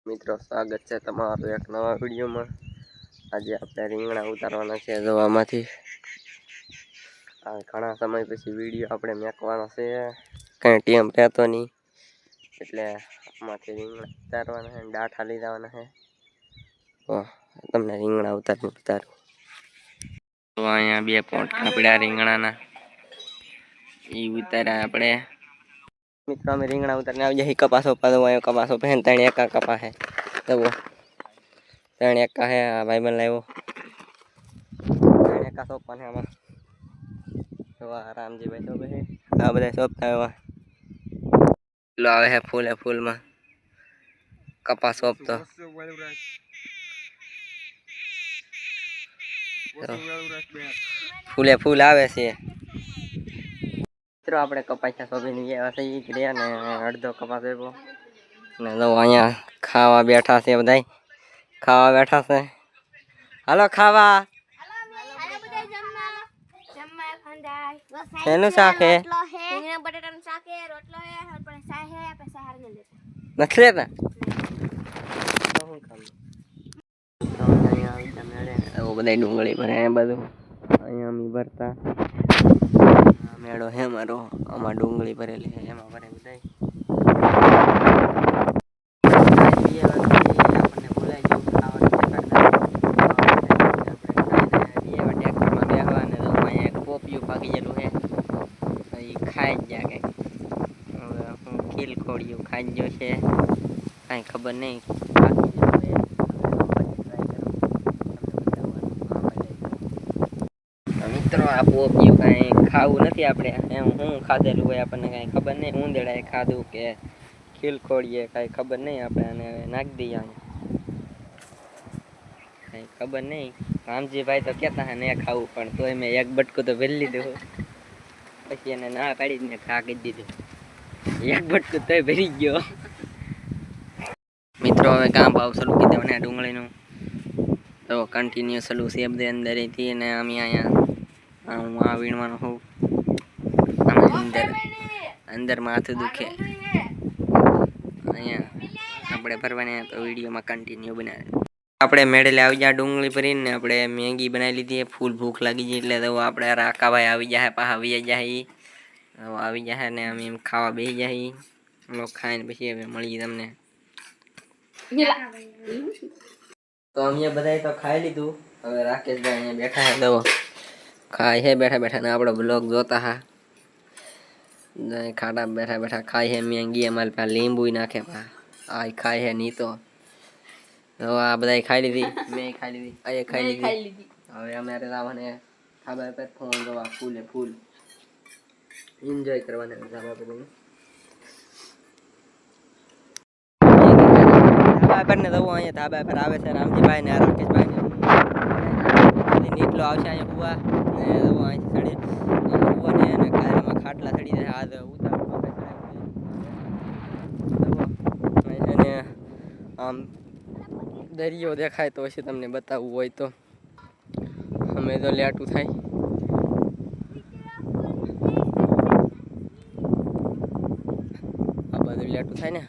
મિત્રો સ્વાગત છે તમારું એક નવા વિડીયોમાં। આજે આપણે રીંગણા ઉતારવાના છે દવામાંથી। આ ઘણા સમય પછી વિડીયો આપણે મેકવાનો છે, કંઈ ટાઈમ રહેતો નહીં એટલે આમાંથી રીંગણા ઉતારવાના છે, ડાઠા લઈ જવાના છે। તો તમને રીંગણા ઉતારું। તો અહીંયા 2 પોટકા પડ્યા રીંગણાના, એ ઉતાર્યા આપણે। મિત્રો અમે રીંગણા ઉતારીને આવી જાય કપાસો પાડો કપાસો પહેન 3 એકા કપા है तो 3 એકા है भाई बन लायो 3 એકા સોપાને આમાં તો રામજી ભાઈ સોપે है આ બધા સોપતા હોય લો આવે है फूल में कपा सोपतो फूल આવે છે। મિત્રો આપણે કપાસિયા સોંપીને ગયા છે ઈ રહ્યા ને અડધો કપાસ આવ્યો ને લો અહીંયા ખાવા બેઠા છે બધાય ખાવા બેઠા છે। હાલો ખાવા એનું શાક હે રીંગણા બટાટાનું શાક હે રોટલો હે પણ સાય હે આપણે સહાર ને લેતા નથી લેતા હું કામ અહીંયા આવી ગયા મેળે ઓ બધાય ડુંગળી ભરે બધું અહીંયા અમે ભરતા મેળો હે મારો આમાં ડુંગળી ભરેલી છે એમાં ભરે બધાય આપણને બોલાઈ ગયું ખાવાનું ટ્રેક્ટરમાં બેસવા ને તો અહીંયા એક પોપિયું ભાગી ગયેલું છે એ ખાઈ જ જાય કંઈક હવે હું ખીલ ખોડિયું ખાઈ ગયો છે કાંઈ ખબર નહીં મિત્રો આ પોપિયું કાંઈ ખાવું નથી આપણે એમ હું ખાધેલું હોય આપણને કાંઈ ખબર નહીં ઊંધેડાએ ખાધું કે ખીલ ખોડીએ કાંઈ ખબર નહીં આપણે અને નાખી દઈએ કાંઈ ખબર નહીં રામજીભાઈ તો કહેતા હે ને ખાવું પણ તોય મેં એક બટકું તો ભરી લીધું પછી એને ના પાડીને ખા કરી દીધું એક બટકું તોય ભરી ગયો। મિત્રો હવે કામ ભાવ ચાલુ કરી દેવાના ડુંગળીનું તો કન્ટિન્યુ ચાલુ છે બધે અંદરથી અને અમે અહીંયા હું આ વીણવાનો હોઉં અંદર માથું દુખે અહીંયા આપણે ભરવાના તો વિડીયોમાં કન્ટિન્યુ બનાવે આપણે મેળેલે આવી જાય ડુંગળી ભરીને આપણે મેગી બનાવી લીધી ફૂલ ભૂખ લાગી ગઈ એટલે તો આપણે રાકાભાઈ આવી જાય પાછા આવી જાય આવી જાય ને અમે એમ ખાવા બેસી જાય લોકો ખાઈને પછી હવે મળીએ તમને। તો અમે બધાએ તો ખાઈ લીધું હવે રાકેશભાઈ અહીંયા બેઠા હે દવો ખાય હે બેઠા બેઠા ને આપણો બ્લોગ જોતા હા ખાડા બેઠા બેઠા ખાય હે મેંગી અમારે પાસે લીંબુ નાખે પા આ ખાય હે નહીં તો આ બધા ખાઈ લીધી મેં ખાઈ લીધી આ ખાઈ લીધી હવે અમારે લાવવાને ખાવા પર ફોન જોવા ફૂલે ફૂલ એન્જોય કરવાના ધાબા પર ધાબા પર ને જવું અહીંયા ધાબા પર આવે છે રામજીભાઈ ને રાકેશભાઈ ને નીકળો આવશે અહીંયા કુવા ને જવું અહીંથી ચડી કુવા ને એને કારમાં ખાટલા ચડી જાય હાથ ઉતાર અને આમ દરિયો દેખાય તો પછી તમને બતાવવું હોય તો અમે તો લેટું થાય આ બધું લેટું થાય ને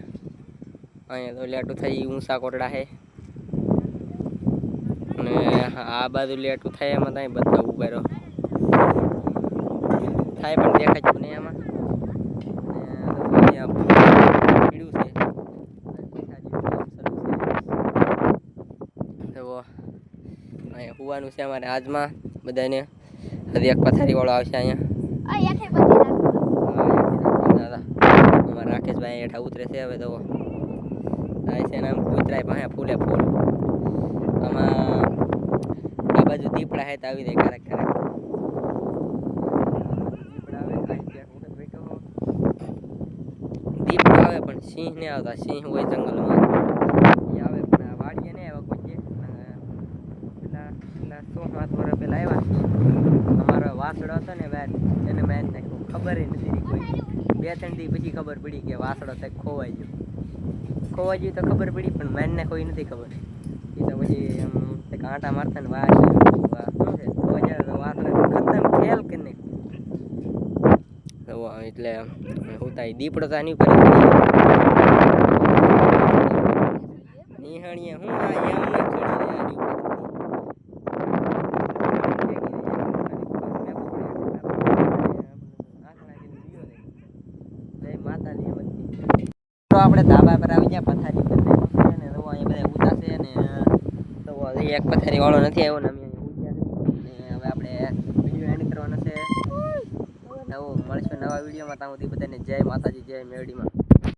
અહીંયા તો લેટું થાય ઊંચા કોટડા છે અને આ બાજુ લેટું થાય એમાં ત્યાં બતાવવું કર્યો થાય પણ દેખાય છે નહીં એમાં હુવાનું છે અમારે આજમાં બધાને હજી એક પથારી વાળો આવશે અહીંયા અમારા રાકેશભાઈ હેઠા ઉતરે છે હવે તો થાય છે ને આમ કૂતરાય પાસે ફૂલે ફૂલ આમાં આ બાજુ દીપડા હે તો આવી જાય ક્યારેક ક્યારેક દીપડા આવે પણ સિંહ નહીં આવતા સિંહ હોય જંગલમાં એ આવે પણ આ વાડીએ નહીં આવ્યા કોઈ 6-7 વર્ષ પહેલા આવ્યા અમારો વાસડો હતો ને વેર એને મેં ખબર નથી કોઈ 2-3 દી પછી ખબર પડી કે વાસડો તે ખોવાઈ ગયું તો ખબર પડી પણ મેનને કોઈ નથી ખબર એ તો પછી કાંટા મારતા ને વાસડો ખતમ ખેલ કે નહીં એટલે હું તાઈ દીપડો તો આની ઉપર નિહાણીએ હું આ એમ ન ચડી જાય આની તો આપણે ધાબા પર આવી ગયા પથારી પર બેઠો છે ને તો અહીંયા બધા ઉતાસે ને તો એક પથારી વાળો નથી આવ્યો ને અમે અહીંયા ઉત્યા છે ને હવે આપણે વિડીયો એન્ડ કરવાનો છે નવો મળશું નવા વિડીયોમાં ત્યાં સુધી બધાને જય માતાજી જય મેરડીમાં